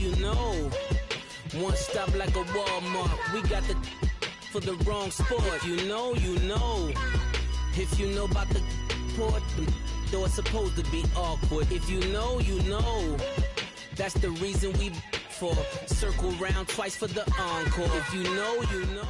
you know. One stop like a Walmart. We got the for the wrong sport. If you know, you know. If you know about the port, though it's supposed to be awkward. If you know, you know. That's the reason we for circle round twice for the encore. If you know, you know.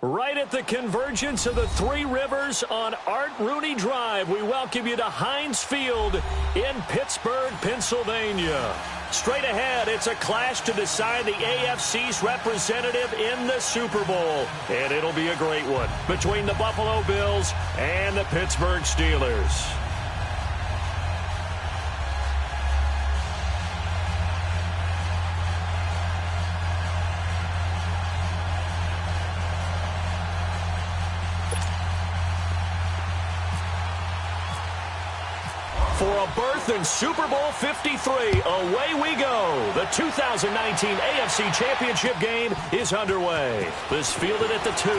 Right at the convergence of the Three Rivers on Art Rooney Drive, we welcome you to Heinz Field in Pittsburgh, Pennsylvania. Straight ahead, it's a clash to decide the AFC's representative in the Super Bowl. And it'll be a great one between the Buffalo Bills and the Pittsburgh Steelers. For a berth in Super Bowl 53, away we go. The 2019 AFC Championship game is underway. This fielded at the 2.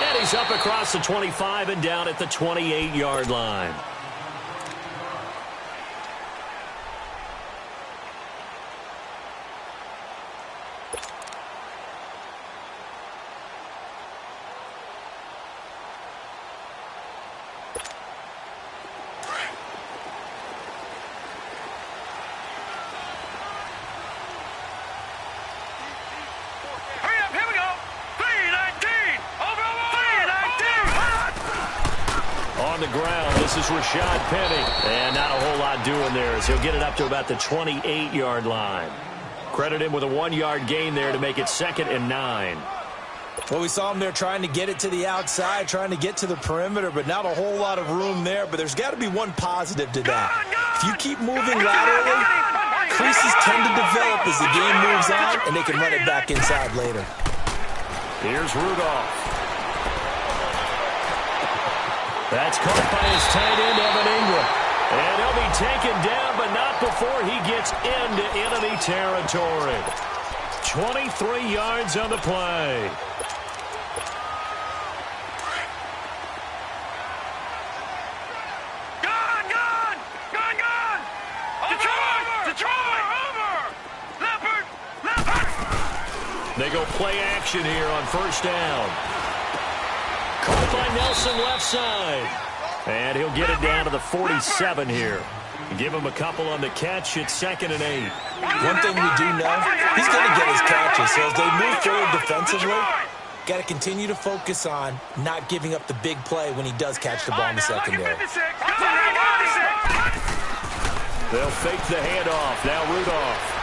And he's up across the 25 and down at the 28-yard line. This is Rashad Penny, and not a whole lot doing there as he'll get it up to about the 28-yard line. Credit him with a 1-yard gain there to make it 2nd and 9. Well, we saw him there trying to get it to the outside, trying to get to the perimeter, but not a whole lot of room there. But there's got to be one positive to that. If you keep moving laterally, creases tend to develop as the game moves on, and they can run it back inside later. Here's Rudolph. That's caught by his tight end, Evan Ingram. And he'll be taken down, but not before he gets into enemy territory. 23 yards on the play. Gone! Detroit! Over! Leopard! They go play action here on first down. Caught by Nelson left side. And he'll get it down to the 47 here. Give him a couple on the catch. It's 2nd and 8. One thing we do know, he's going to get his catches. So as they move forward defensively, got to continue to focus on not giving up the big play when he does catch the ball in the secondary. They'll fake the handoff. Now Rudolph.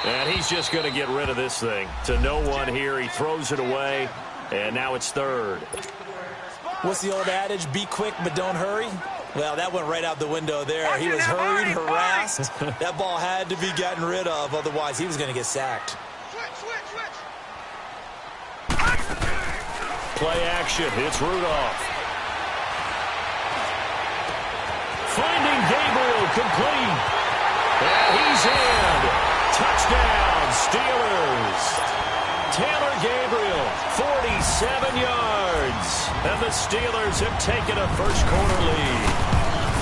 And he's just going to get rid of this thing. To no one here. He throws it away. And now it's 3rd. What's the old adage? Be quick, but don't hurry. Well, that went right out the window there. He was hurried, harassed. That ball had to be gotten rid of. Otherwise, he was going to get sacked. Play action. It's Rudolph. Finding Gabriel complete. And he's in. Touchdown, Steelers. Taylor Gabriel, 47 yards. And the Steelers have taken a first-quarter lead.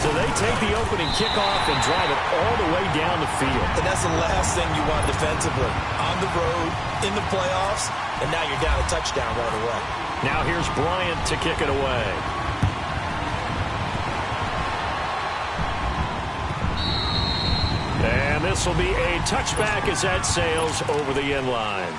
So they take the opening kickoff and drive it all the way down the field. And that's the last thing you want defensively. On the road, in the playoffs, and now you're down a touchdown right away. Now here's Bryant to kick it away. And this will be a touchback as that sails over the end line.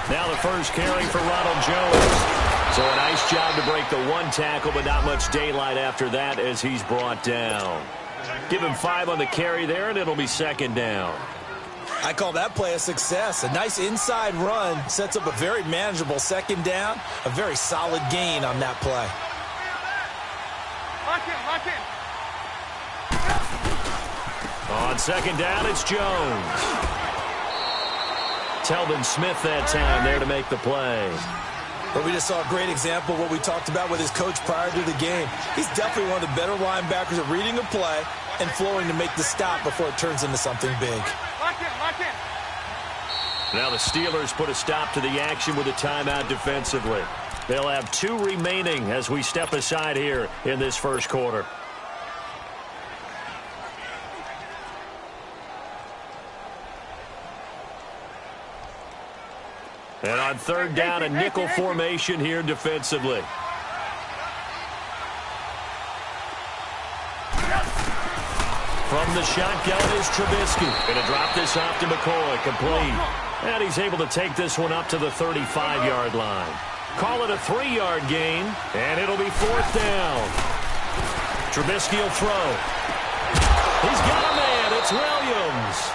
Now the first carry for Ronald Jones. So a nice job to break the one tackle, but not much daylight after that as he's brought down. Give him 5 on the carry there, and it'll be 2nd down. I call that play a success. A nice inside run sets up a very manageable 2nd down. A very solid gain on that play. On 2nd down, it's Jones. Telvin Smith that time there to make the play. But we just saw a great example of what we talked about with his coach prior to the game. He's definitely one of the better linebackers at reading a play and flowing to make the stop before it turns into something big. Now the Steelers put a stop to the action with a timeout defensively. They'll have 2 remaining as we step aside here in this first quarter. And on third down, a nickel formation here defensively. From the shotgun is Trubisky. Going to drop this off to McCoy, complete. And he's able to take this one up to the 35-yard line. Call it a 3-yard gain, and it'll be 4th down. Trubisky will throw. He's got a man. It's Williams.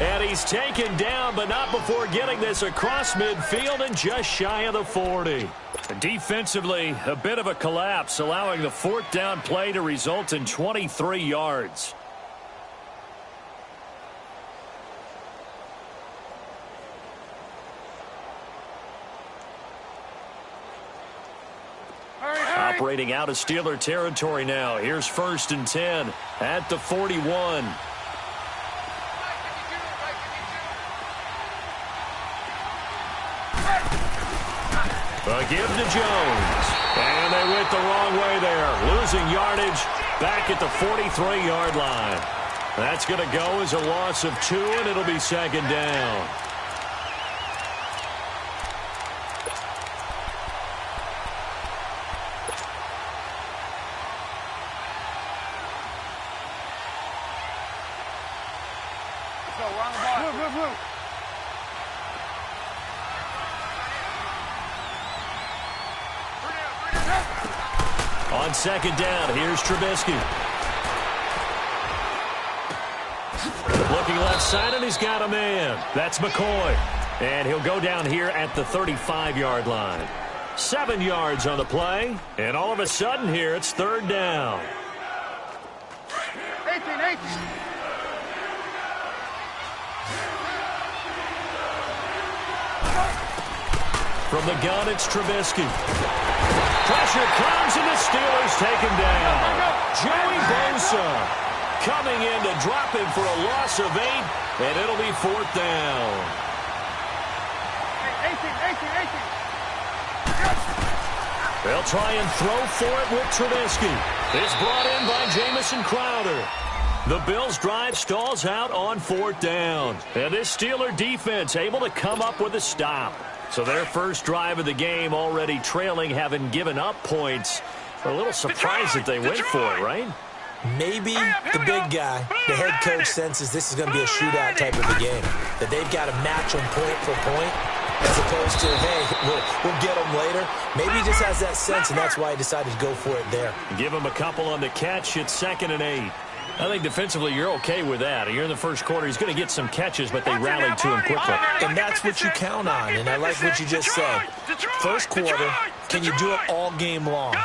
And he's taken down, but not before getting this across midfield and just shy of the 40. Defensively, a bit of a collapse, allowing the 4th down play to result in 23 yards. Operating out of Steeler territory now. Here's 1st and 10 at the 41. A give to Jones. And they went the wrong way there. Losing yardage back at the 43-yard line. That's going to go as a loss of 2, and it'll be 2nd down. On 2nd down, here's Trubisky. Looking left side, and he's got a man. That's McCoy. And he'll go down here at the 35-yard line. 7 yards on the play. And all of a sudden here, it's 3rd down. 18. From the gun, it's Trubisky. Pressure comes, and the Steelers take him down. Joey Bosa coming in to drop him for a loss of 8, and it'll be 4th down. 18. They'll try and throw for it with Trubisky. It's brought in by Jamison Crowder. The Bills' drive stalls out on 4th down. And this Steeler defense able to come up with a stop. So their first drive of the game already trailing, having given up points. A little surprised that they went for it, right? Maybe the big guy, the head coach, senses this is going to be a shootout type of a game. That they've got to match them point for point, as opposed to, hey, we'll get them later. Maybe he just has that sense, and that's why he decided to go for it there. Give him a couple on the catch. It's 2nd and 8. I think defensively you're okay with that. You're in the first quarter. He's going to get some catches, but they rallied to him quickly. And that's what you count on, and I like what you just said. First quarter, can you do it all game long?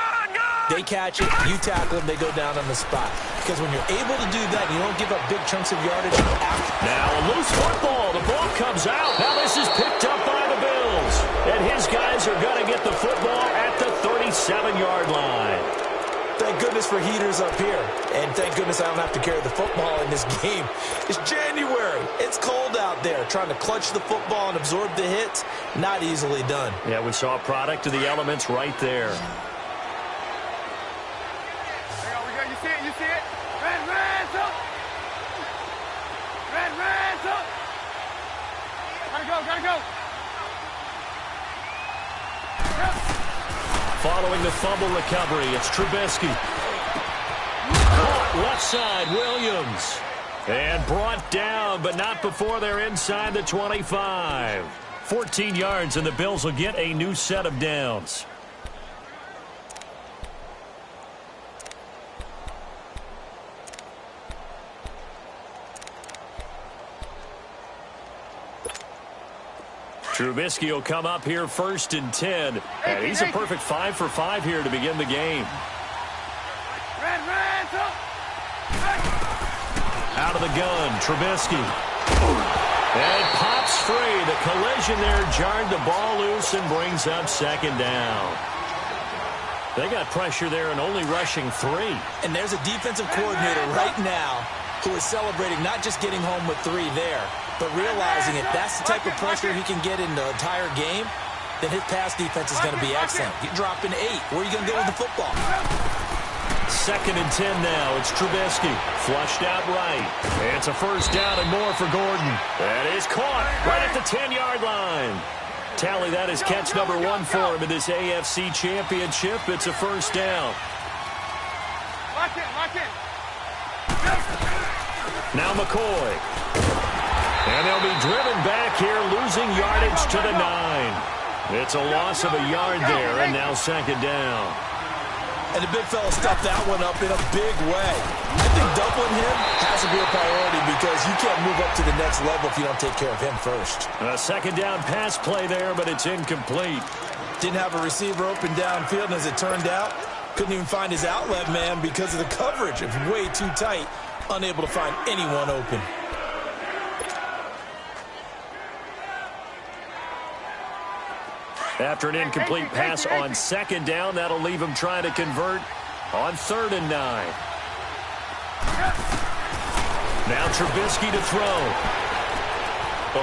They catch it, you tackle them, they go down on the spot. Because when you're able to do that, you don't give up big chunks of yardage after. Now a loose football. The ball comes out. Now this is picked up by the Bills. And his guys are going to get the football at the 37-yard line. Thank goodness for heaters up here. And thank goodness I don't have to carry the football in this game. It's January. It's cold out there. Trying to clutch the football and absorb the hits, not easily done. Yeah, we saw a product of the elements right there. You see it? Red ransom! Red ransom! Gotta go! Following the fumble recovery, it's Trubisky. Caught left side, Williams. And brought down, but not before they're inside the 25. 14 yards, and the Bills will get a new set of downs. Trubisky will come up here 1st and 10. And he's a perfect 5 for 5 here to begin the game. Out of the gun, Trubisky. And pops breaks free. The collision there jarred the ball loose and brings up second down. They got pressure there and only rushing 3. And there's a defensive coordinator right now who is celebrating not just getting home with 3 there, but realizing if that's the type of pressure he can get in the entire game, then his pass defense is going to be excellent. You're dropping 8. Where are you going to go with the football? 2nd and 10 now. It's Trubisky. Flushed out right. It's a first down and more for Gordon. That is caught right at the 10-yard line. Tally, that is catch number 1 for him in this AFC Championship. It's a first down. Lock in. Now McCoy. And they'll be driven back here, losing yardage to the 9. It's a loss of a yard there, and now second down. And the big fella stuffed that one up in a big way. I think doubling him has to be a priority because you can't move up to the next level if you don't take care of him first. A second down pass play there, but it's incomplete. Didn't have a receiver open downfield, and as it turned out, couldn't even find his outlet man because of the coverage. It was way too tight, unable to find anyone open. After an incomplete pass on second down, that'll leave him trying to convert on 3rd and 9. Now Trubisky to throw.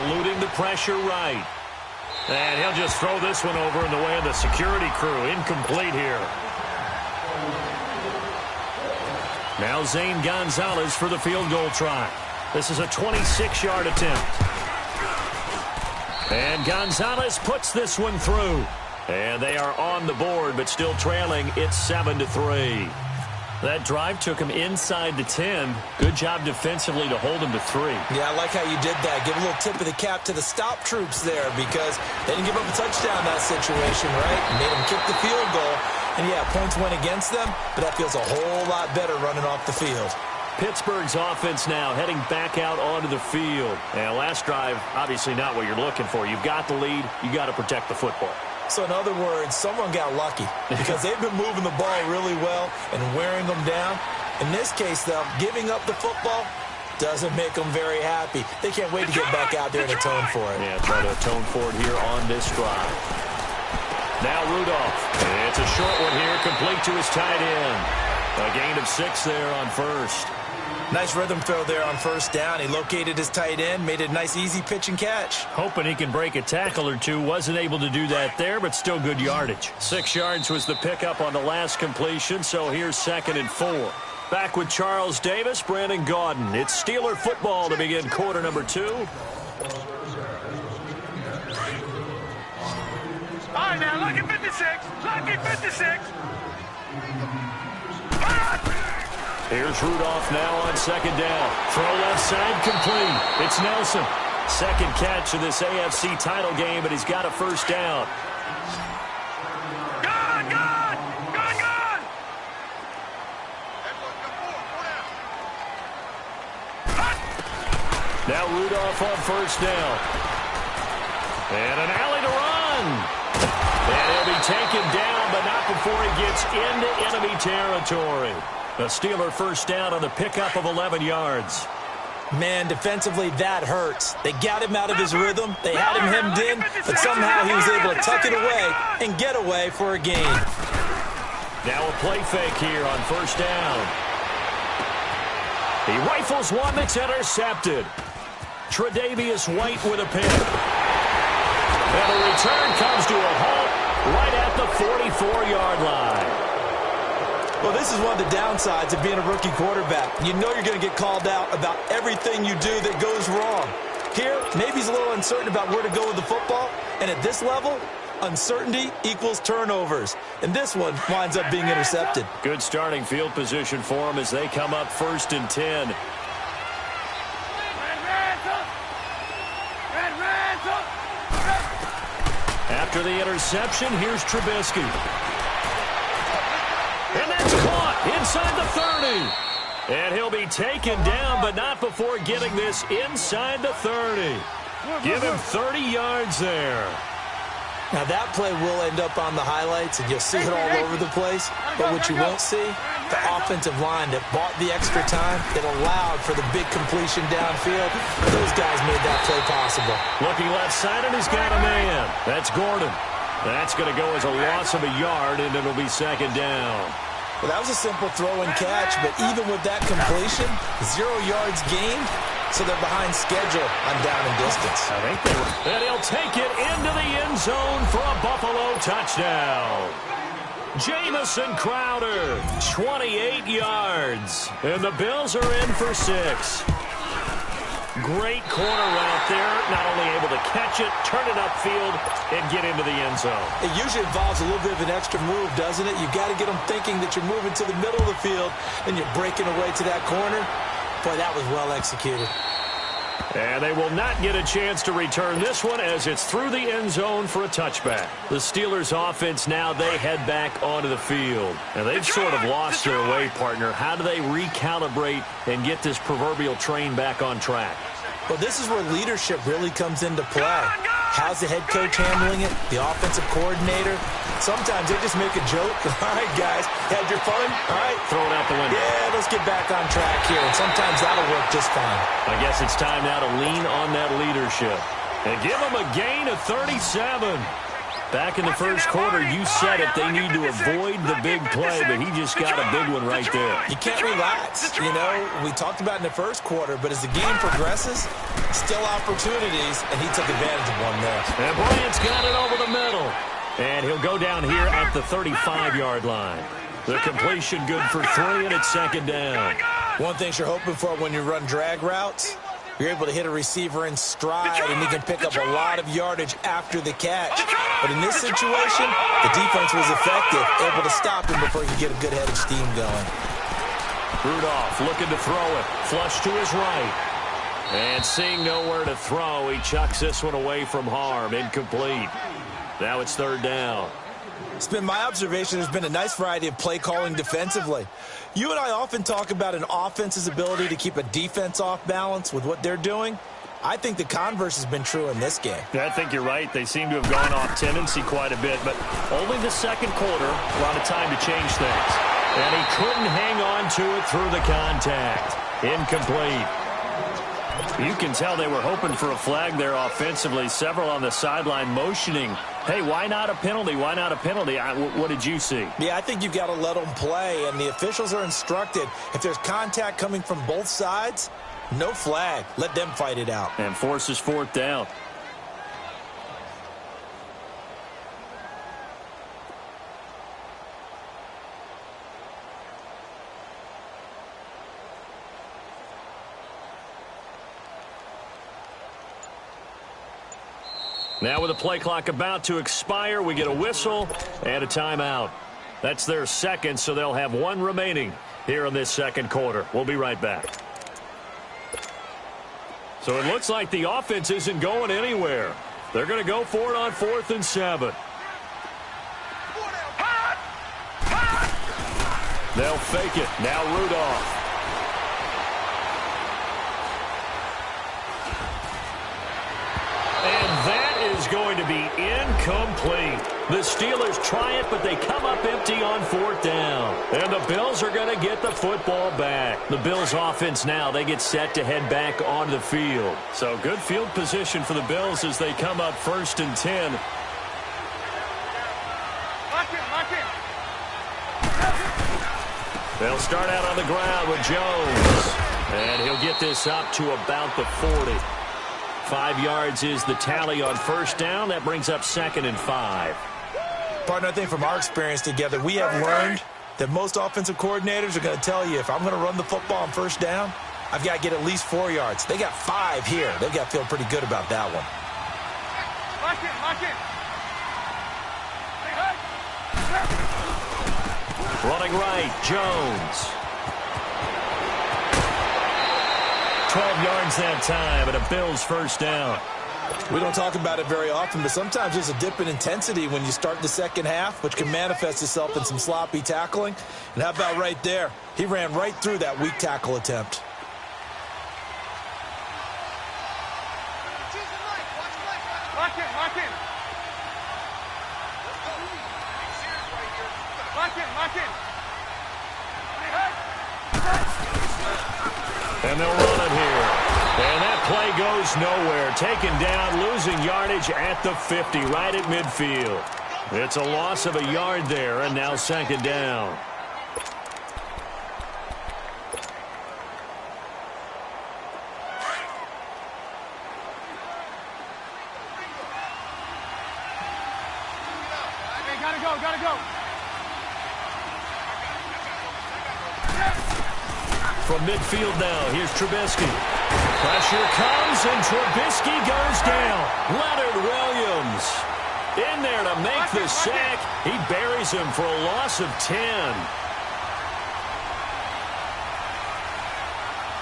Eluding the pressure right. And he'll just throw this one over in the way of the security crew. Incomplete here. Now Zane Gonzalez for the field goal try. This is a 26-yard attempt. And Gonzalez puts this one through. And they are on the board, but still trailing. It's 7-3. That drive took him inside the 10. Good job defensively to hold him to 3. Yeah, I like how you did that. Give a little tip of the cap to the stop troops there because they didn't give up a touchdown in that situation, right? Made them kick the field goal. And, yeah, points went against them, but that feels a whole lot better running off the field. Pittsburgh's offense now heading back out onto the field. And last drive, obviously not what you're looking for. You've got the lead. You got to protect the football. So in other words, someone got lucky because they've been moving the ball really well and wearing them down. In this case, though, giving up the football doesn't make them very happy. They can't wait to get back out there and atone for it. Yeah, try to atone for it here on this drive. Now Rudolph. It's a short one here, complete to his tight end. A gain of 6 there on first. Nice rhythm throw there on first down. He located his tight end, made it a nice easy pitch and catch. Hoping he can break a tackle or two. Wasn't able to do that there, but still good yardage. 6 yards was the pickup on the last completion, so here's 2nd and 4. Back with Charles Davis, Brandon Gaudin. It's Steeler football to begin quarter number 2. All right, now, look at 56. Look at 56. Here's Rudolph now on second down. Throw left side complete. It's Nelson. Second catch of this AFC title game, but he's got a first down. Good. Now Rudolph on first down. And an alley to run. And he'll be taken down, but not before he gets into enemy territory. A Steeler first down on the pickup of 11 yards. Man, defensively, that hurts. They got him out of his rhythm. They had him hemmed in, but somehow he was able to tuck it away and get away for a gain. Now a play fake here on first down. He rifles one that's intercepted. Tre'Davious White with a pick. And the return comes to a halt right at the 44-yard line. Well, this is one of the downsides of being a rookie quarterback. You know you're going to get called out about everything you do that goes wrong. Here, maybe he's a little uncertain about where to go with the football. And at this level, uncertainty equals turnovers. And this one winds up being intercepted. Good starting field position for him as they come up 1st and 10. After the interception, here's Trubisky. And that's caught inside the 30. And he'll be taken down, but not before getting this inside the 30. Give him 30 yards there. Now that play will end up on the highlights, and you'll see it all over the place. But what you won't see the offensive line that bought the extra time, that allowed for the big completion downfield. Those guys made that play possible. Looking left side, and he's got a man. That's Gordon. That's going to go as a loss of a yard, and it'll be second down. Well, that was a simple throw and catch, but even with that completion, 0 yards gained, so they're behind schedule on down and distance. I think they were. And he'll take it into the end zone for a Buffalo touchdown. Jamison Crowder, 28 yards. And the Bills are in for 6. Great corner route there. Not only able to catch it, turn it upfield, and get into the end zone. It usually involves a little bit of an extra move, doesn't it? You've got to get them thinking that you're moving to the middle of the field, and you're breaking away to that corner. Boy, that was well executed. And they will not get a chance to return this one as it's through the end zone for a touchback. The Steelers offense now, they head back onto the field. And they've sort of lost their way, partner. How do they recalibrate and get this proverbial train back on track? Well, this is where leadership really comes into play. How's the head coach handling it? The offensive coordinator? Sometimes they just make a joke. All right, guys, had your fun? All right. Throw it out the window. Yeah, let's get back on track here. And sometimes that'll work just fine. I guess it's time now to lean on that leadership. And give them a gain of 37. Back in the first quarter, you said it, they need to avoid the big play, but he just got a big one right there. You can't relax. You know, we talked about in the first quarter, but as the game progresses, still opportunities, and he took advantage of one there. And Bryant's got it over the middle. And he'll go down here at the 35-yard line. The completion good for 3, and it's second down. One thing you're hoping for when you run drag routes, you're able to hit a receiver in stride, and he can pick up a lot of yardage after the catch. But in this situation, the defense was effective, able to stop him before he could get a good head of steam going. Rudolph looking to throw it. Flush to his right. And seeing nowhere to throw, he chucks this one away from harm. Incomplete. Now it's third down. It's been my observation there's been a nice variety of play calling defensively. You and I often talk about an offense's ability to keep a defense off balance with what they're doing. I think the converse has been true in this game. Yeah, I think you're right. They seem to have gone off tendency quite a bit, but only the second quarter, a lot of time to change things. And he couldn't hang on to it through the contact. Incomplete. You can tell they were hoping for a flag there offensively. Several on the sideline motioning, hey, why not a penalty? Why not a penalty? What did you see? Yeah, I think you've got to let them play, and the officials are instructed, if there's contact coming from both sides, no flag. Let them fight it out. And forces fourth down. Now with the play clock about to expire, we get a whistle and a timeout. That's their second, so they'll have one remaining here in this second quarter. We'll be right back. So it looks like the offense isn't going anywhere. They're going to go for it on 4th and 7. They'll fake it. Now Rudolph. And that is going to be incomplete. The Steelers try it, but they come up empty on 4th down. And the Bills are going to get the football back. The Bills offense now, they get set to head back onto the field. So good field position for the Bills as they come up 1st and 10. They'll start out on the ground with Jones. And he'll get this up to about the 40. 5 yards is the tally on 1st down. That brings up 2nd and 5. Partner, I think from our experience together, we have learned that most offensive coordinators are going to tell you, if I'm going to run the football on 1st down, I've got to get at least 4 yards. They got 5 here. They've got to feel pretty good about that one. Running right, Jones. 12 yards that time, and a Bills 1st down. We don't talk about it very often, but sometimes there's a dip in intensity when you start the second half, which can manifest itself in some sloppy tackling. And how about right there? He ran right through that weak tackle attempt. And they'll run it here. And that play goes nowhere. Taken down, losing yardage at the 50, right at midfield. It's a loss of a yard there, and now second down. Gotta go. From midfield now, here's Trubisky. Pressure comes, and Trubisky goes down. Leonard Williams in there to make the sack. He buries him for a loss of 10.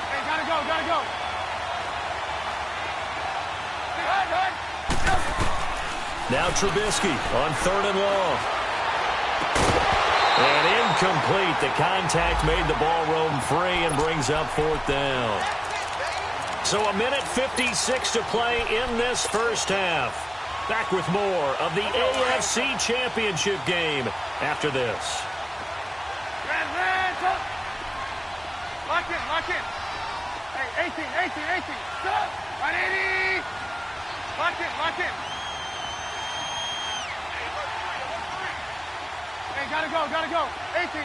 Hey, gotta go. Now Trubisky on 3rd and long. And incomplete. The contact made the ball roam free and brings up 4th down. So a minute 56 to play in this first half. Back with more of the AFC Championship game after this. Lock in. Hey, 18. Stop. 180. Lock in. Hey, gotta go. 18.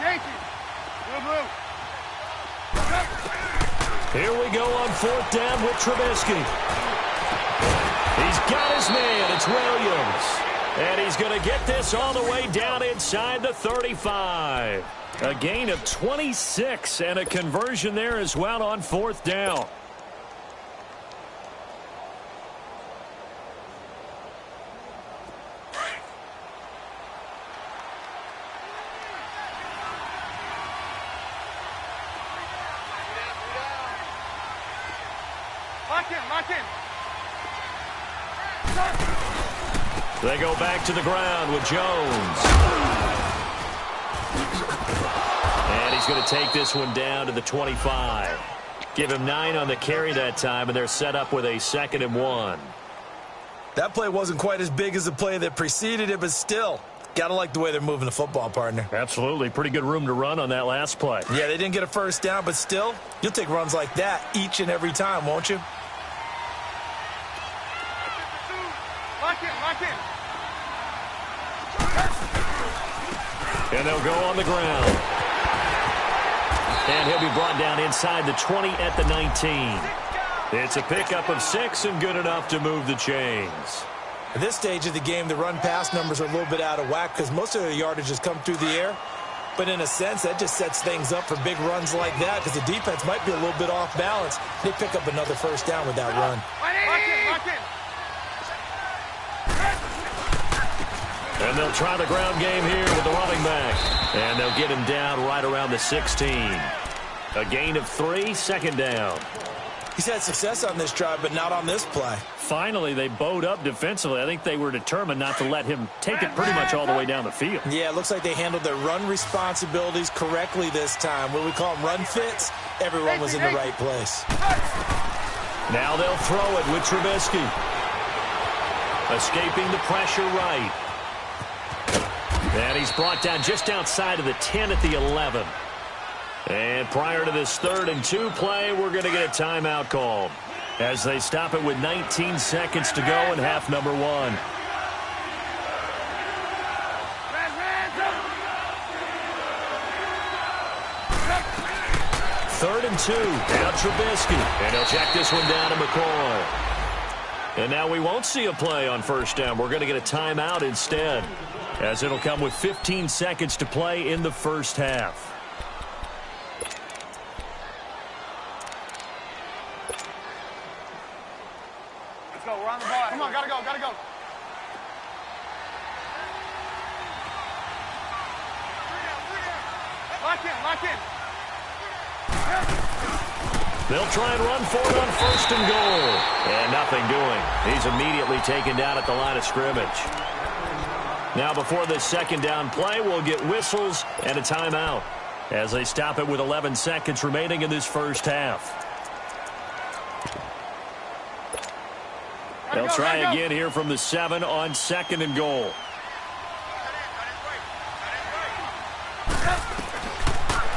Blue. Here we go on 4th down with Trubisky. He's got his man. It's Williams. And he's going to get this all the way down inside the 35. A gain of 26 and a conversion there as well on 4th down. Lock in. They go back to the ground with Jones. And he's going to take this one down to the 25. Give him 9 on the carry that time, and they're set up with a 2nd and 1. That play wasn't quite as big as the play that preceded it, but still, gotta like the way they're moving the football, partner. Absolutely. Pretty good room to run on that last play. Yeah, they didn't get a first down, but still, you'll take runs like that each and every time, won't you? Lock in. And they'll go on the ground. And he'll be brought down inside the 20 at the 19. It's a pickup of 6 and good enough to move the chains. At this stage of the game, the run-pass numbers are a little bit out of whack because most of their yardage has come through the air. But in a sense, that just sets things up for big runs like that because the defense might be a little bit off balance. They pick up another first down with that run. Lock in. And they'll try the ground game here with the running back. And they'll get him down right around the 16. A gain of 3, 2nd down. He's had success on this drive, but not on this play. Finally, they bowed up defensively. I think they were determined not to let him take it pretty much all the way down the field. Yeah, it looks like they handled their run responsibilities correctly this time. What do we call them, run fits? Everyone was in the right place. Now they'll throw it with Trubisky. Escaping the pressure right. And he's brought down just outside of the 10 at the 11. And prior to this 3rd and 2 play, we're going to get a timeout called as they stop it with 19 seconds to go in half number 1. Third and 2. Now Trubisky. And he'll check this one down to McCoy. And now we won't see a play on first down. We're going to get a timeout instead, as it'll come with 15 seconds to play in the first half. Let's go. We're on the ball. Come on, gotta go. Lock in. They'll try and run for it on 1st and goal. And nothing doing. He's immediately taken down at the line of scrimmage. Now before this 2nd down play, we'll get whistles and a timeout as they stop it with 11 seconds remaining in this first half. They'll try again here from the 7 on 2nd and goal.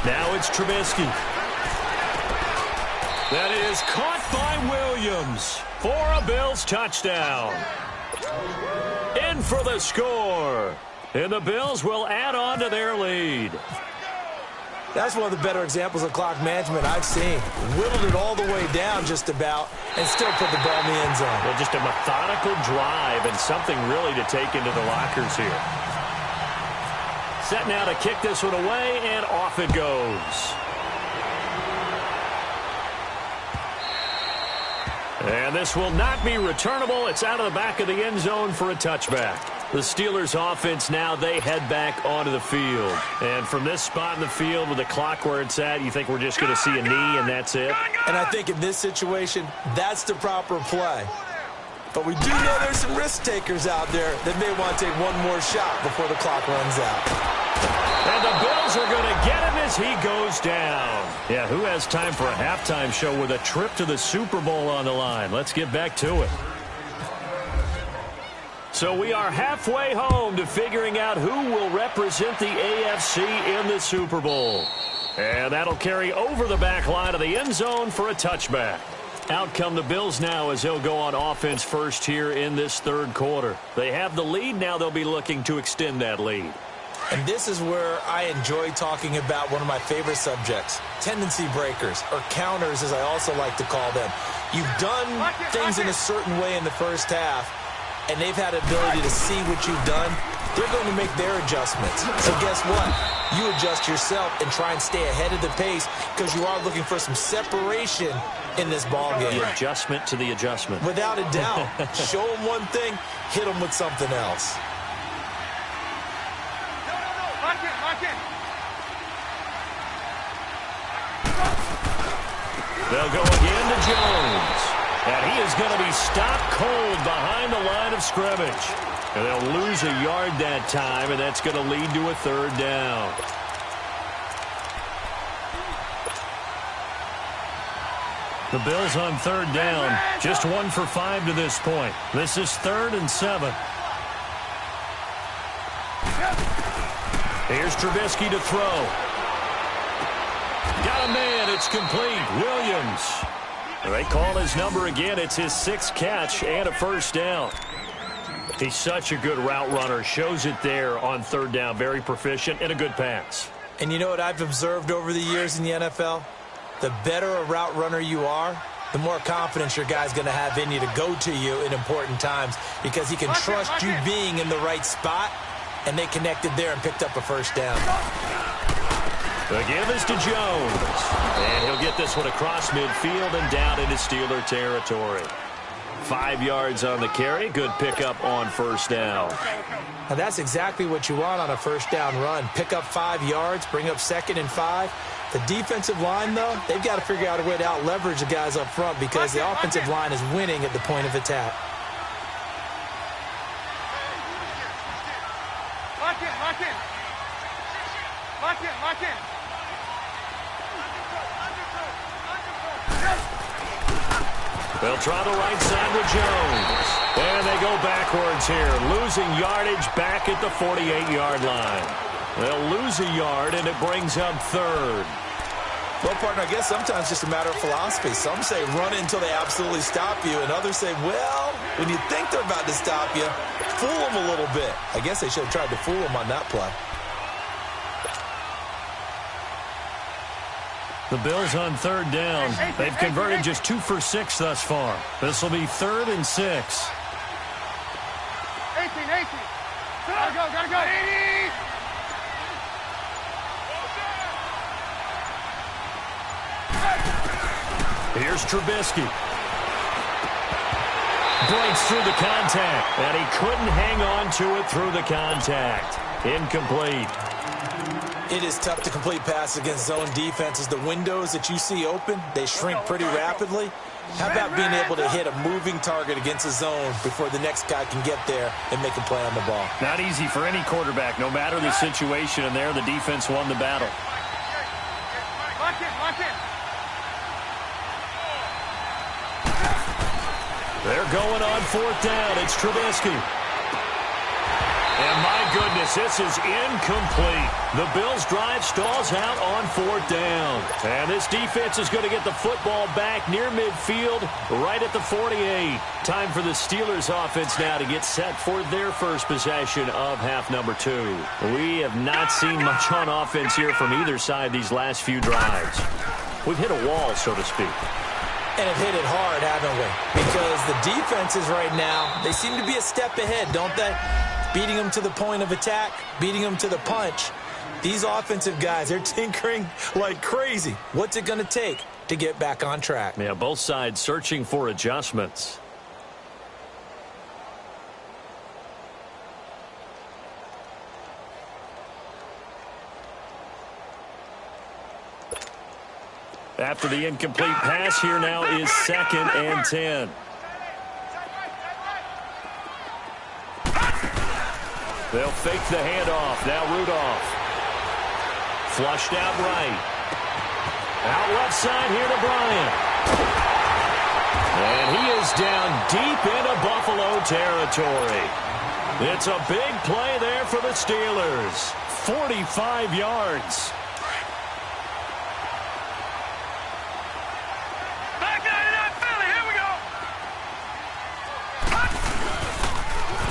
Now it's Trubisky. That is caught by Williams for a Bills touchdown. In for the score. And the Bills will add on to their lead. That's one of the better examples of clock management I've seen. Whittled it all the way down just about and still put the ball in the end zone. Well, just a methodical drive and something really to take into the lockers here. Set now to kick this one away, and off it goes. And this will not be returnable. It's out of the back of the end zone for a touchback. The Steelers offense now, they head back onto the field. And from this spot in the field with the clock where it's at, you think we're just going to see a knee and that's it? And I think in this situation, that's the proper play. But we do know there's some risk takers out there that may want to take one more shot before the clock runs out. And the Bills are going to get him as he goes down. Yeah, who has time for a halftime show with a trip to the Super Bowl on the line? Let's get back to it. So we are halfway home to figuring out who will represent the AFC in the Super Bowl. And that'll carry over the back line of the end zone for a touchback. Out come the Bills now as they'll go on offense first here in this third quarter. They have the lead. Now they'll be looking to extend that lead. And this is where I enjoy talking about one of my favorite subjects, tendency breakers, or counters as I also like to call them. You've done things in a certain way in the first half, and they've had the ability to see what you've done. They're going to make their adjustments. So guess what? You adjust yourself and try and stay ahead of the pace because you are looking for some separation in this ballgame. The adjustment to the adjustment. Without a doubt. Show them one thing, hit them with something else. They'll go again to Jones. And he is going to be stopped cold behind the line of scrimmage. And they'll lose a yard that time, and that's going to lead to a third down. The Bills on third down, just 1 for 5 to this point. This is 3rd and 7. Here's Trubisky to throw. Got a man. It's complete. Williams. They call his number again. It's his 6th catch and a first down. He's such a good route runner. Shows it there on third down. Very proficient and a good pass. And you know what I've observed over the years in the NFL? The better a route runner you are, the more confidence your guy's going to have in you to go to you in important times because he can trust you being in the right spot, and they connected there and picked up a first down. The give is to Jones. And he'll get this one across midfield and down into Steeler territory. 5 yards on the carry. Good pickup on first down. Now that's exactly what you want on a first down run. Pick up 5 yards, bring up 2nd and 5. The defensive line, though, they've got to figure out a way to out-leverage the guys up front because the offensive line is winning at the point of attack. Lock in, lock in. Lock in, lock in. They'll try the right side with Jones. And they go backwards here, losing yardage back at the 48-yard line. They'll lose a yard, and it brings up 3rd. Well, partner, I guess sometimes it's just a matter of philosophy. Some say run until they absolutely stop you, and others say, well, when you think they're about to stop you, fool them a little bit. I guess they should have tried to fool them on that play. The Bills on third down. They've converted just 2 for 6 thus far. This will be 3rd and 6. 18. Gotta go, gotta go. 80. Here's Trubisky. Breaks through the contact, and he couldn't hang on to it through the contact. Incomplete. It is tough to complete passes against zone defenses. The windows that you see open, they shrink pretty rapidly. How about being able to hit a moving target against a zone before the next guy can get there and make a play on the ball? Not easy for any quarterback, no matter the situation, and there the defense won the battle. Lock in, lock in. They're going on 4th down. It's Trubisky. And my goodness, this is incomplete. The Bills' drive stalls out on 4th down. And this defense is going to get the football back near midfield, right at the 48. Time for the Steelers' offense now to get set for their first possession of half number 2. We have not seen much on offense here from either side these last few drives. We've hit a wall, so to speak. And have hit it hard, haven't we? Because the defenses right now, they seem to be a step ahead, don't they? Beating them to the point of attack, beating them to the punch. These offensive guys, they're tinkering like crazy. What's it going to take to get back on track? Yeah, both sides searching for adjustments. After the incomplete pass, here now is 2nd and 10. They'll fake the handoff. Now Rudolph. Flushed out right. Out left side here to Bryant. And he is down deep into Buffalo territory. It's a big play there for the Steelers. 45 yards.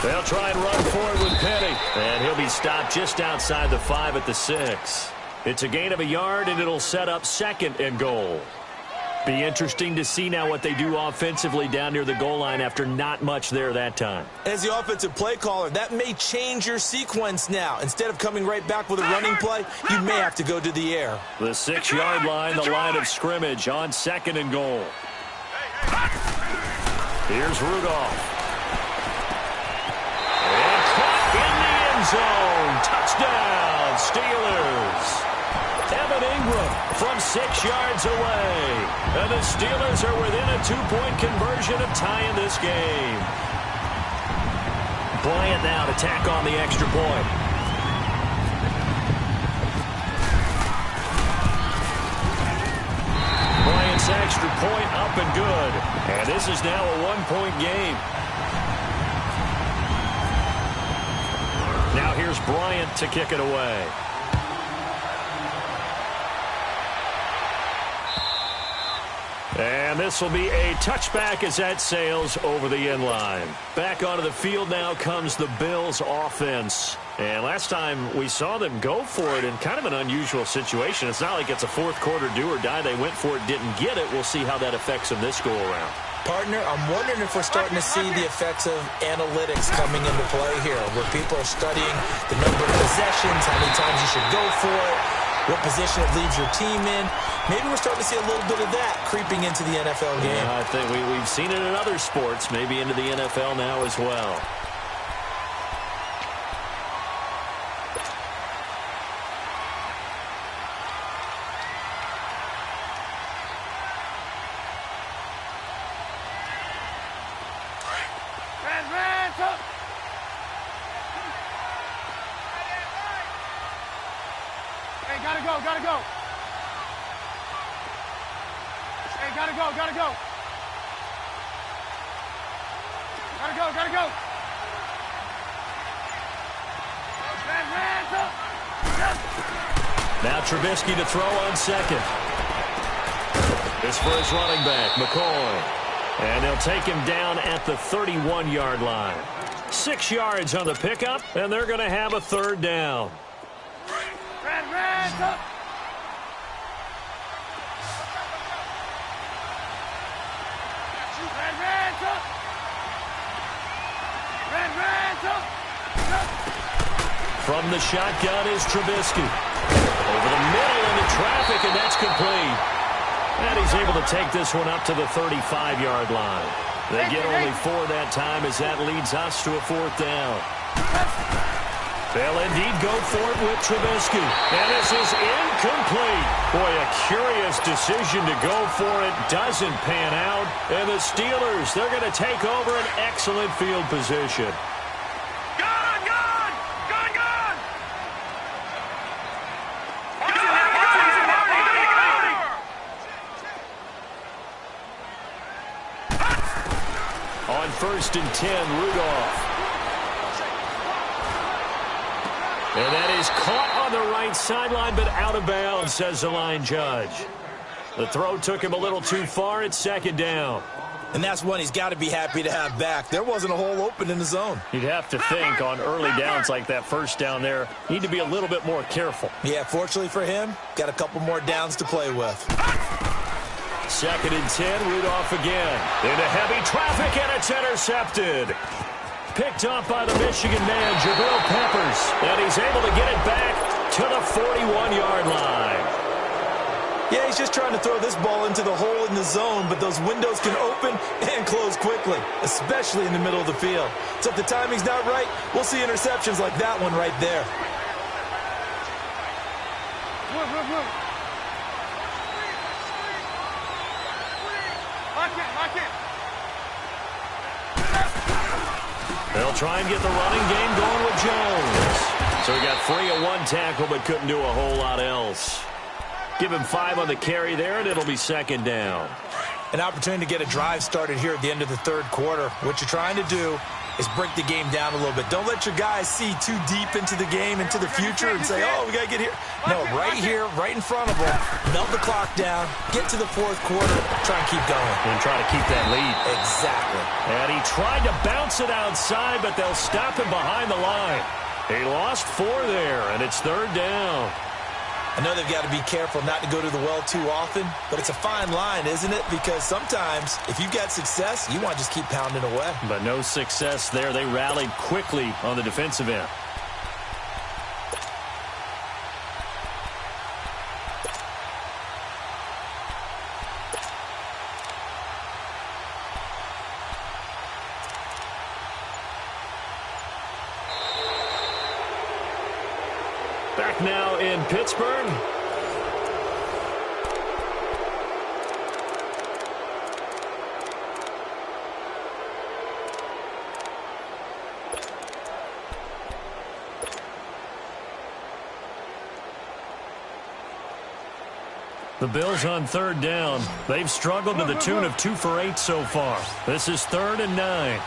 They'll try and run forward with Petty. And he'll be stopped just outside the 5 at the 6. It's a gain of a yard, and it'll set up 2nd and goal. Be interesting to see now what they do offensively down near the goal line after not much there that time. As the offensive play caller, that may change your sequence now. Instead of coming right back with a running play, you may have to go to the air. The 6-yard line, the line of scrimmage on 2nd and goal. Here's Rudolph. Zone. Touchdown, Steelers. Evan Ingram from 6 yards away. And the Steelers are within a 2-point conversion of tying this game. Bryant now to tack on the extra point. Bryant's extra point up and good. And this is now a 1-point game. Now here's Bryant to kick it away. And this will be a touchback as that sails over the end line. Back onto the field now comes the Bills offense. And last time we saw them go for it in kind of an unusual situation. It's not like it's a fourth quarter do or die. They went for it, didn't get it. We'll see how that affects them this go-around. Partner, I'm wondering if we're starting to see the effects of analytics coming into play here, where people are studying the number of possessions, how many times you should go for it, what position it leaves your team in. Maybe we're starting to see a little bit of that creeping into the NFL game. Yeah, I think we've seen it in other sports, maybe into the NFL now as well. Gotta go. Hey, gotta go. Now Trubisky to throw on 2nd. This for his running back, McCoy. And they'll take him down at the 31-yard line. 6 yards on the pickup, and they're going to have a 3rd down. From the shotgun is Trubisky. Over the middle into traffic, and that's complete. And he's able to take this one up to the 35-yard line. They get only 4 that time as that leads us to a 4th down. They'll indeed go for it with Trubisky. And this is incomplete. Boy, a curious decision to go for it. Doesn't pan out. And the Steelers, they're going to take over an excellent field position. On 1st and 10, Rudolph. And that is caught on the right sideline, but out of bounds, says the line judge. The throw took him a little too far. It's second down. And that's one he's got to be happy to have back. There wasn't a hole open in the zone. You'd have to think on early downs like that first down there, need to be a little bit more careful. Yeah, fortunately for him, got a couple more downs to play with. Second and 10, Rudolph again. Into heavy traffic, and it's intercepted. Picked up by the Michigan man, Jabril Peppers. And he's able to get it back to the 41-yard line. Yeah, he's just trying to throw this ball into the hole in the zone, but those windows can open and close quickly, especially in the middle of the field. So if the timing's not right, we'll see interceptions like that one right there. They'll try and get the running game going with Jones. So he got free of one tackle, but couldn't do a whole lot else. Give him 5 on the carry there, and it'll be second down. An opportunity to get a drive started here at the end of the third quarter. What you're trying to do is break the game down a little bit. Don't let your guys see too deep into the game, into the future, and say, oh, we got to get here. No, right here, right in front of them, melt the clock down, get to the fourth quarter, try and keep going. And try to keep that lead. Exactly. And he tried to bounce it outside, but they'll stop him behind the line. He lost 4 there, and it's third down. I know they've got to be careful not to go to the well too often, but it's a fine line, isn't it? Because sometimes, if you've got success, you want to just keep pounding away. But no success there. They rallied quickly on the defensive end. Back now in Pittsburgh. The Bills on third down. They've struggled to the tune of 2 for 8 so far. This is 3rd and 9.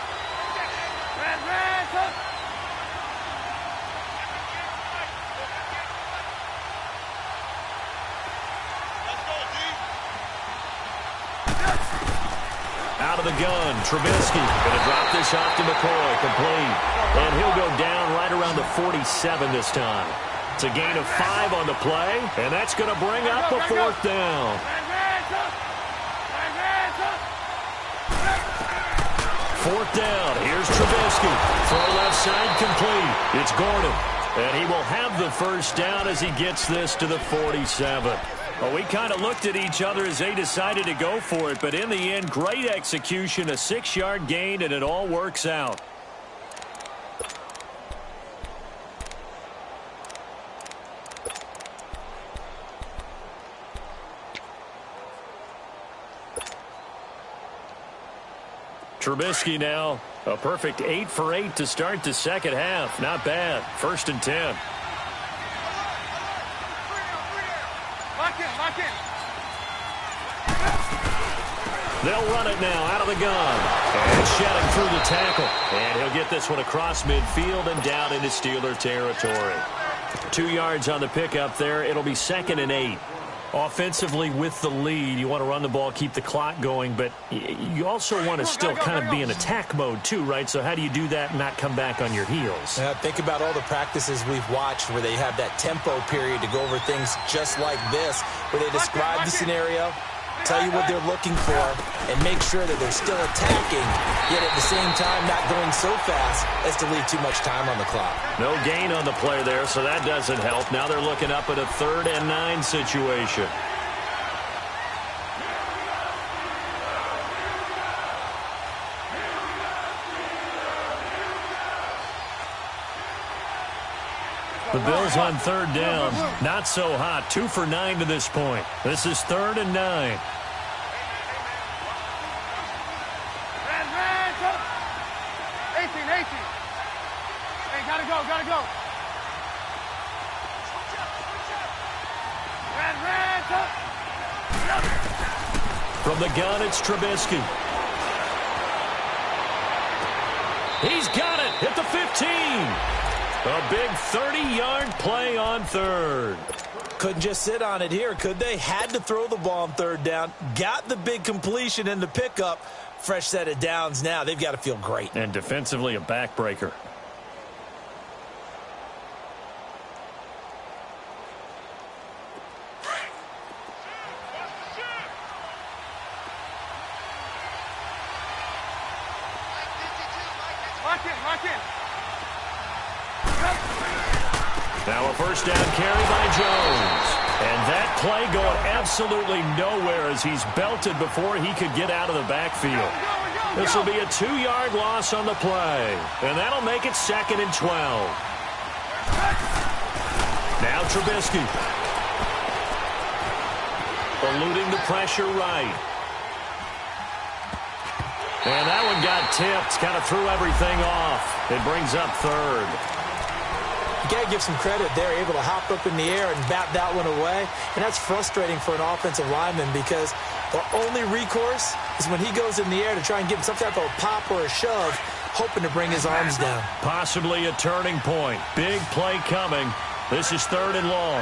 Out of the gun, Trubisky going to drop this off to McCoy, complete. And he'll go down right around the 47 this time. It's a gain of 5 on the play, and that's going to bring up a 4th down. 4th down, here's Trubisky. Throw left side, complete. It's Gordon, and he will have the first down as he gets this to the 47. Well, we kind of looked at each other as they decided to go for it, but in the end, great execution, a 6-yard gain, and it all works out. Trubisky now, a perfect 8 for 8 to start the second half. Not bad. 1st and 10. They'll run it now out of the gun. And shedding through the tackle. And he'll get this one across midfield and down into Steeler territory. 2 yards on the pickup there. It'll be 2nd and 8. Offensively with the lead, you want to run the ball, keep the clock going, but you also want to still kind of be in attack mode too, right? So how do you do that and not come back on your heels? Think about all the practices we've watched where they have that tempo period to go over things just like this, where they describe the scenario, tell you what they're looking for, and make sure that they're still attacking, yet at the same time not going so fast as to leave too much time on the clock. No gain on the play there, so that doesn't help. Now they're looking up at a 3rd and 9 situation. The Bills on 3rd down. Not so hot. 2 for 9 to this point. This is 3rd and 9. Gotta go. From the gun, it's Trubisky. He's got it at the 15. A big 30-yard play on third. Couldn't just sit on it here, could they? Had to throw the ball on third down. Got the big completion in the pickup. Fresh set of downs now. They've got to feel great. And defensively, a backbreaker. Now a first down carry by Jones. And that play going absolutely nowhere as he's belted before he could get out of the backfield. This will be a 2-yard loss on the play. And that'll make it 2nd and 12. Now Trubisky. Eluding the pressure right. And that one got tipped. Kind of threw everything off. It brings up third. You got to give some credit. They're able to hop up in the air and bat that one away. And that's frustrating for an offensive lineman because the only recourse is when he goes in the air to try and give him some type of a pop or a shove, hoping to bring his arms down. Possibly a turning point. Big play coming. This is 3rd and long.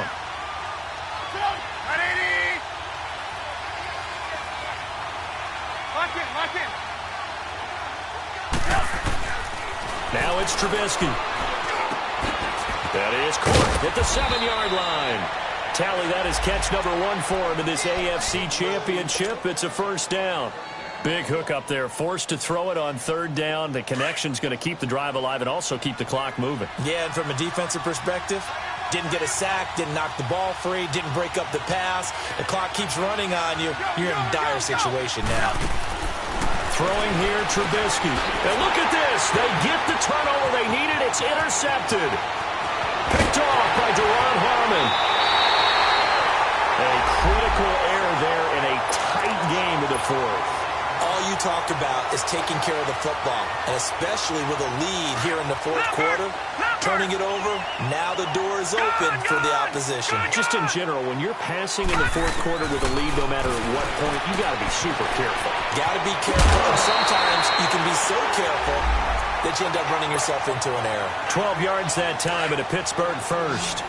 Now it's Trubisky. That is caught at the 7-yard line. Tally, that is catch number 1 for him in this AFC Championship. It's a first down. Big hook up there. Forced to throw it on 3rd down. The connection's going to keep the drive alive and also keep the clock moving. Yeah, and from a defensive perspective, didn't get a sack, didn't knock the ball free, didn't break up the pass. The clock keeps running on you. You're in a dire situation now. Throwing here, Trubisky. And look at this. They get the turnover they needed. It's intercepted. Picked off by Deron Harmon. A critical error there in a tight game of the 4th. All you talk about is taking care of the football, and especially with a lead here in the 4th quarter. Turning it over, now the door is open for the opposition. Just in general, when you're passing in the 4th quarter with a lead, no matter at what point, you got to be super careful. Got to be careful, and sometimes you can be so careful that you end up running yourself into an error. 12 yards that time at a Pittsburgh first.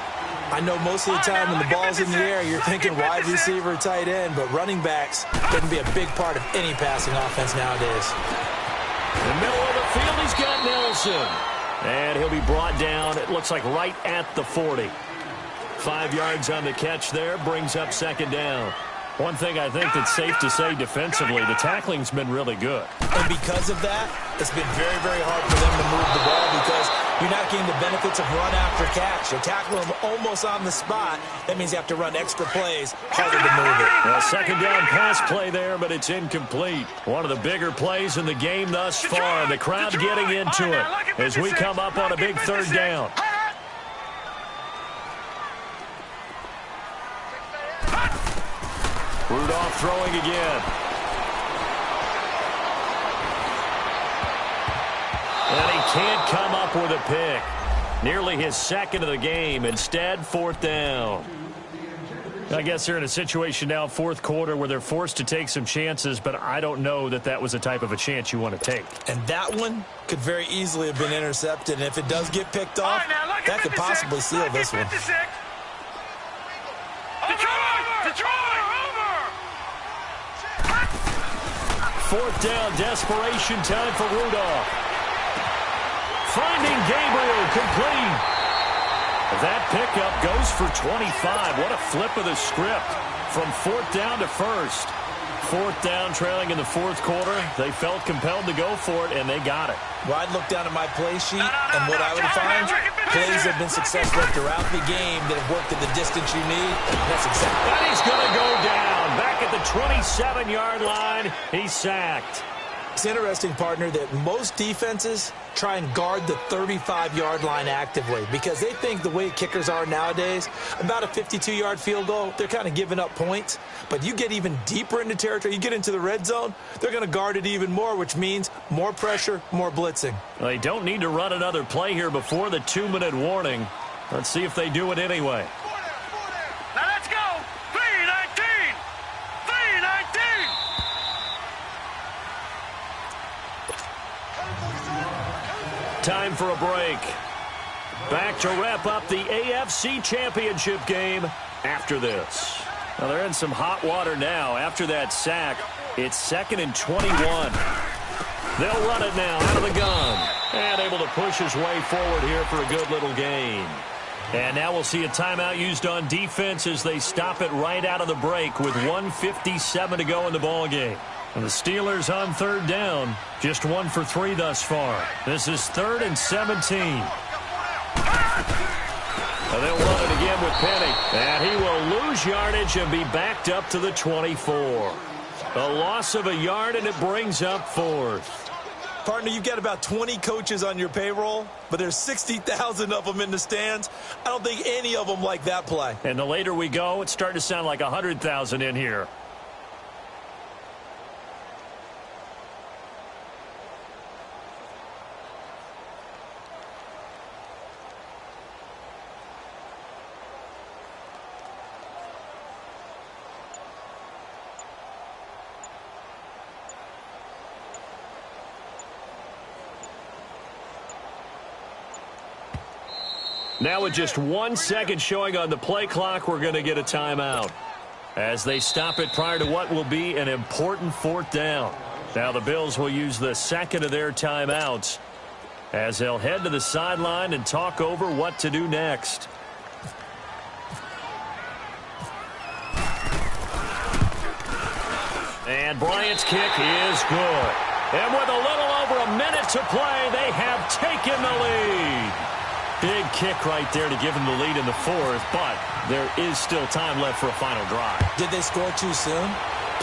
I know most of the time when the ball's in the air, you're thinking wide receiver, tight end, but running backs can be a big part of any passing offense nowadays. In the middle of the field, he's got Nelson. And he'll be brought down, it looks like right at the 40. 5 yards on the catch there, brings up 2nd down. One thing I think that's safe to say defensively, the tackling's been really good. And because of that, it's been very, very hard for them to move the ball because you're not getting the benefits of run after catch. You're tackling them almost on the spot. That means you have to run extra plays, harder to move it. A 2nd down pass play there, but it's incomplete. One of the bigger plays in the game thus far. The crowd getting into it as we come up on a big 3rd down. Rudolph throwing again. And he can't come up with a pick. Nearly his 2nd of the game. Instead, 4th down. I guess they're in a situation now, 4th quarter, where they're forced to take some chances, but I don't know that that was the type of a chance you want to take. And that one could very easily have been intercepted. And if it does get picked off, that could possibly seal this one. Fourth down, desperation time for Rudolph. Finding Gabriel, complete. That pickup goes for 25. What a flip of the script from 4th down to 1st. 4th down, trailing in the 4th quarter. They felt compelled to go for it, and they got it. Well, I'd look down at my play sheet, and what I would find, plays have been successful throughout the game that have worked at the distance you need. That's exactly. And he's going to go down. Back at the 27-yard line, he's sacked. It's interesting, partner, that most defenses try and guard the 35-yard line actively because they think the way kickers are nowadays, about a 52-yard field goal, they're kind of giving up points. But you get even deeper into territory, you get into the red zone, they're going to guard it even more, which means more pressure, more blitzing. They don't need to run another play here before the 2-minute warning. Let's see if they do it anyway. Now let's go. 3-19. 3-19. Time for a break. Back to wrap up the AFC Championship game after this. Well, they're in some hot water now. After that sack, it's 2nd and 21. They'll run it now out of the gun. And able to push his way forward here for a good little gain. And now we'll see a timeout used on defense as they stop it right out of the break with 1:57 to go in the ballgame. And the Steelers on 3rd down, just 1 for 3 thus far. This is 3rd and 17. And they'll run it again with Penny. And he will lose yardage and be backed up to the 24. A loss of a yard, and it brings up 4th. Partner, you've got about 20 coaches on your payroll, but there's 60,000 of them in the stands. I don't think any of them like that play. And the later we go, it's starting to sound like 100,000 in here. Now with just 1 second showing on the play clock, we're going to get a timeout as they stop it prior to what will be an important 4th down. Now the Bills will use the second of their timeouts as they'll head to the sideline and talk over what to do next. And Bryant's kick is good. And with a little over a minute to play, they have taken the lead. Big kick right there to give them the lead in the 4th, but there is still time left for a final drive. Did they score too soon?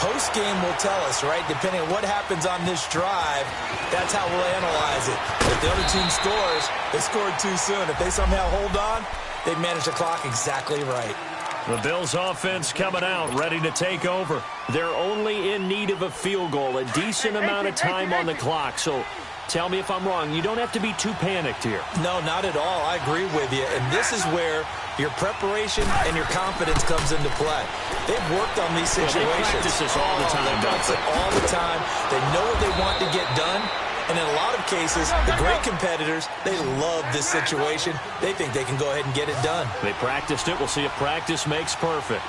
Post-game will tell us, right? Depending on what happens on this drive, that's how we'll analyze it. If the other team scores, they scored too soon. If they somehow hold on, they manage the clock exactly right. The Bills offense coming out, ready to take over. They're only in need of a field goal, a decent amount of time on the clock, so tell me if I'm wrong. You don't have to be too panicked here. No, not at all. I agree with you. And this is where your preparation and your confidence comes into play. They've worked on these situations. They practice this all the time. They practice it all the time. They know what they want to get done. And in a lot of cases, the great competitors, they love this situation. They think they can go ahead and get it done. They practiced it. We'll see if practice makes perfect.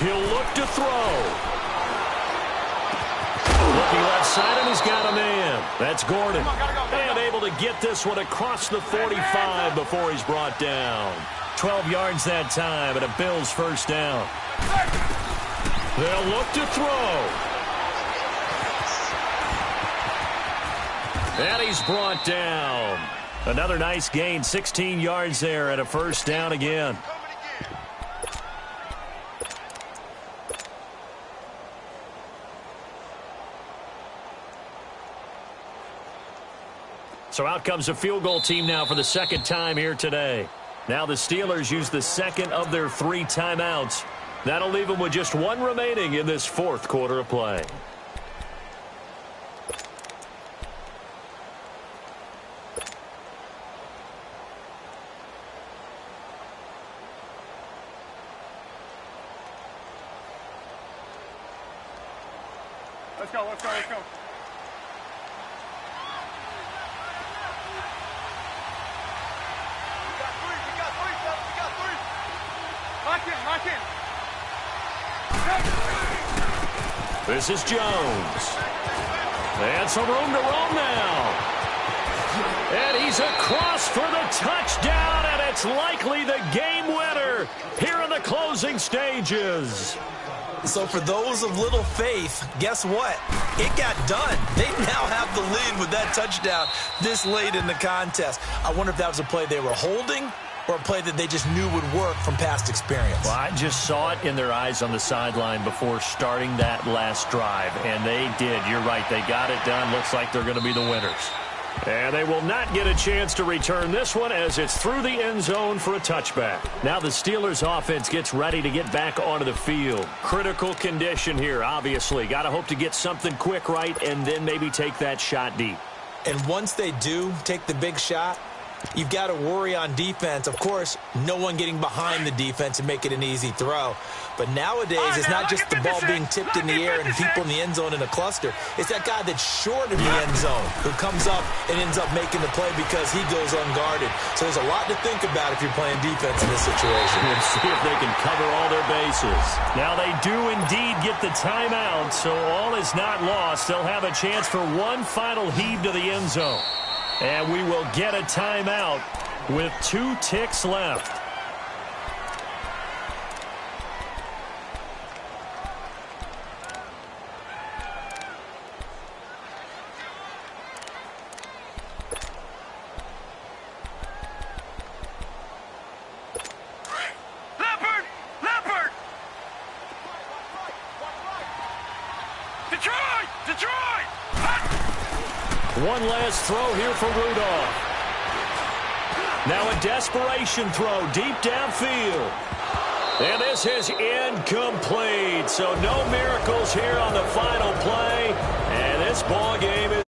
He'll look to throw. Looking left side, and he's got a man. That's Gordon. And able to get this one across the 45 before he's brought down. 12 yards that time, and a Bills 1st down. They'll look to throw. And he's brought down. Another nice gain, 16 yards there, and a 1st down again. So out comes a field goal team now for the 2nd time here today. Now the Steelers use the 2nd of their 3 timeouts. That'll leave them with just 1 remaining in this 4th quarter of play. Let's go, let's go, let's go. Lock in. This is Jones. And some room to roam now. And he's across for the touchdown, and it's likely the game winner here in the closing stages. So for those of little faith, guess what? It got done. They now have the lead with that touchdown this late in the contest. I wonder if that was a play they were holding or a play that they just knew would work from past experience. Well, I just saw it in their eyes on the sideline before starting that last drive, and they did. You're right. They got it done. Looks like they're going to be the winners. And they will not get a chance to return this one as it's through the end zone for a touchback. Now the Steelers offense gets ready to get back onto the field. Critical condition here, obviously. Got to hope to get something quick right and then maybe take that shot deep. And once they do take the big shot, you've got to worry on defense. Of course, no one getting behind the defense and make it an easy throw. But nowadays, it's not just the ball being tipped in the air and people in the end zone in a cluster. It's that guy that's short of the end zone who comes up and ends up making the play because he goes unguarded. So there's a lot to think about if you're playing defense in this situation. Let's see if they can cover all their bases. Now they do indeed get the timeout, so all is not lost. They'll have a chance for one final heave to the end zone. And we will get a timeout with 2 ticks left. One last throw here for Rudolph. Now a desperation throw deep downfield. And this is incomplete. So no miracles here on the final play. And this ball game is